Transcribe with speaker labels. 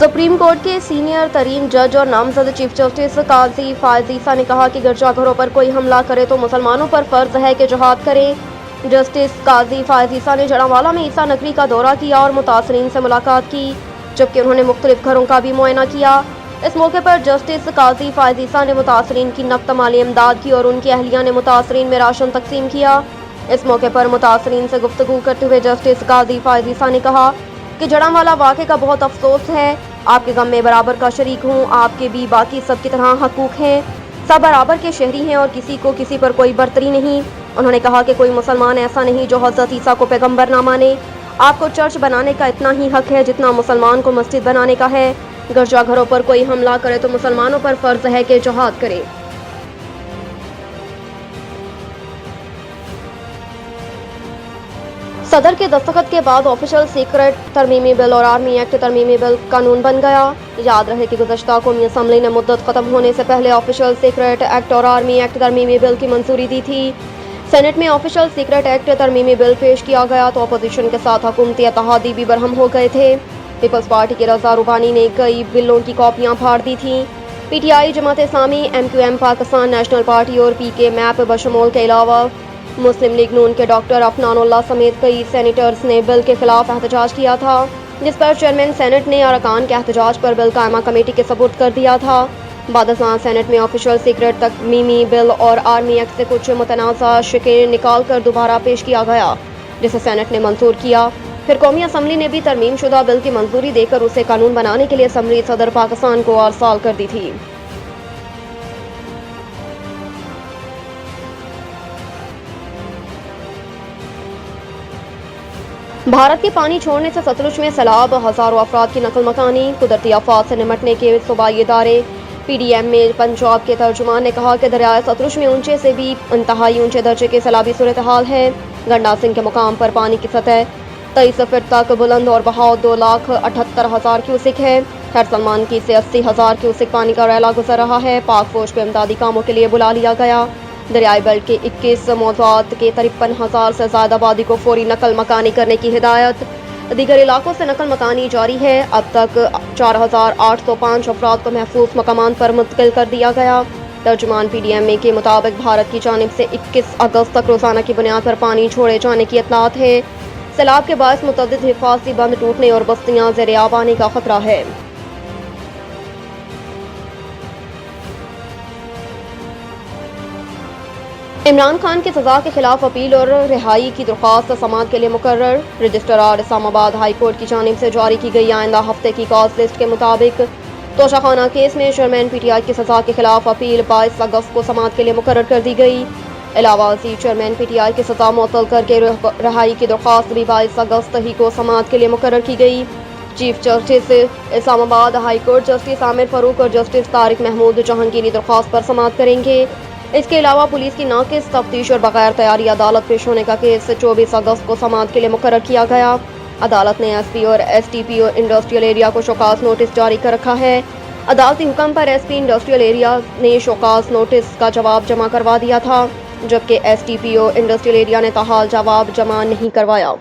Speaker 1: Supreme court के senior तरीन जज और नामजद चीफ जस्टिस काजी फायज ईसा ने कहा कि गिरजाघरों पर कोई हमला करे तो मुसलमानों पर फर्ज है कि जिहाद करें। जस्टिस काजी फायज ईसा ने जड़ावाला में ईसा नगरी का दौरा किया और मुतासरीन से मुलाकात की, जबकि उन्होंने मुख्तलिफ घरों का भी मुआयना किया। इस मौके पर जस्टिस काजी फायज ईसा ने मुतासरीन की नक़द माली इमदाद की और उनकी अहलिया ने मुतासरीन में राशन तकसीम किया। इस मौके पर मुतासरीन से गुफ्तगू करते हुए जस्टिस काजी फायज ईसा ने कहा कि जड़ावाला वाक़े का बहुत अफसोस है। आपके गम में बराबर का शरीक हूँ। आपके भी बाकी सब की तरह हकूक़ हैं। सब बराबर के शहरी हैं और किसी को किसी पर कोई बर्तरी नहीं। उन्होंने कहा कि कोई मुसलमान ऐसा नहीं जो हज़रत ईसा को पैगंबर ना माने। आपको चर्च बनाने का इतना ही हक है जितना मुसलमान को मस्जिद बनाने का है। गिरजाघरों पर कोई हमला करे तो मुसलमानों पर फ़र्ज है कि जिहाद करे। सदर के दस्तखत के बाद ऑफिशियल सीक्रेट तरमीमी बिल और आर्मी एक्ट तरमीमी बिल कानून बन गया। याद रहे कि गुज़श्ता कौमी असम्बली ने मुद्दत ख़त्म होने से पहले ऑफिशियल सीक्रेट एक्ट और आर्मी एक्ट तरमीमी बिल की मंजूरी दी थी। सेनेट में ऑफिशियल सीक्रेट एक्ट तरमीमी बिल पेश किया गया तो अपोजिशन के साथ हुकूमती इत्तेहादी भी बरहम हो गए थे। पीपल्स पार्टी के रज़ा रूबानी ने कई बिलों की कॉपियाँ फाड़ दी थीं। PTI, Jamaat Islami, MQM, Pakistan national party और PK मैप बशमूल के अलावा मुस्लिम लीग नून के डॉक्टर अफनानुल्लाह समेत कई सेनेटर्स ने बिल के खिलाफ एहतजाज किया था, जिस पर चेयरमैन सेनेट ने अरकान के एहतजाज पर बिल कायमा कमेटी के सपुर्द कर दिया था। बादशाह सेनेट में ऑफिशियल सीक्रेट तरमीमी बिल और आर्मी एक्ट से कुछ मुतनाज़ा शिकें निकाल कर दोबारा पेश किया गया, जिसे सेनेट ने मंजूर किया। फिर कौमी असम्बली ने भी तरमीम शुदा बिल की मंजूरी देकर उसे कानून बनाने के लिए असम्बली सदर पाकिस्तान को अरसाल कर दी थी। भारत के पानी छोड़ने से सतलुज में सैलाब, हज़ारों अफराद की नकल मकानी। कुदरती आफात से निमटने के सूबाई इदारे PDM में पंजाब के तर्जुमान ने कहा कि दरियाए सतलुज में ऊंचे से भी इंतहाई ऊंचे दर्जे के सैलाबी सूरत हाल है। गंडा सिंह के मुकाम पर पानी की सतह 23 फीट तक बुलंद और बहाव 2,78,000 क्यूसिक है। खैर सलमान की से 80,000 क्यूसिक पानी का रैला गुजर रहा है। पाक फौज को इमदादी कामों के लिए बुला लिया गया। दरियाई बेल्ट के 21 मौज़ूआत के 53,000 से ज़्यादा आबादी को फौरी नकल मकानी करने की हिदायत। दीगर इलाकों से नकल मकानी जारी है। अब तक 4,805 अफराद को महफूज मकामान पर मुंतकिल कर दिया गया। तर्जुमान PDM के मुताबिक भारत की जानिब से 21 अगस्त तक रोज़ाना की बुनियाद पर पानी छोड़े जाने की इत्तलात है। सैलाब के बायस मुतअद्दिद हिफाज़ती बंद टूटने और बस्तियाँ ज़ेर-ए-आब आने का खतरा है। इमरान खान की सज़ा के खिलाफ अपील और रिहाई की दरख्वास्त समाअत के लिए मुकर्रर। रजिस्ट्रार इस्लामाबाद हाई कोर्ट की जानिब से जारी की गई आइंदा हफ्ते की कॉज लिस्ट के मुताबिक तोशाखाना केस में चेयरमैन PTI की सज़ा के खिलाफ अपील 22 अगस्त को समाअत के लिए मुकर्रर कर दी गई। अलावा चेयरमैन PTI की सज़ा मुअत्तल करके रिहाई की दरख्वास्त भी 22 अगस्त ही को समाअत के लिए मुकर्रर की गई। Chief justice Islamabad high court justice Aamir Farooq और जस्टिस तारिक महमूद जहांगीरी दरख्वास्त पर समाअत करेंगे। इसके अलावा पुलिस की नाकिस तफ्तीश और बगैर तैयारी अदालत पेश होने का केस 24 अगस्त को समाअत के लिए मुकर्रर किया गया। अदालत ने SP और STP इंडस्ट्रियल एरिया को शोकास नोटिस जारी कर रखा है। अदालती हुक्म पर SP इंडस्ट्रियल एरिया ने शोकास नोटिस का जवाब जमा करवा दिया था, जबकि STP इंडस्ट्रियल एरिया ने ताहाल जवाब जमा नहीं करवाया।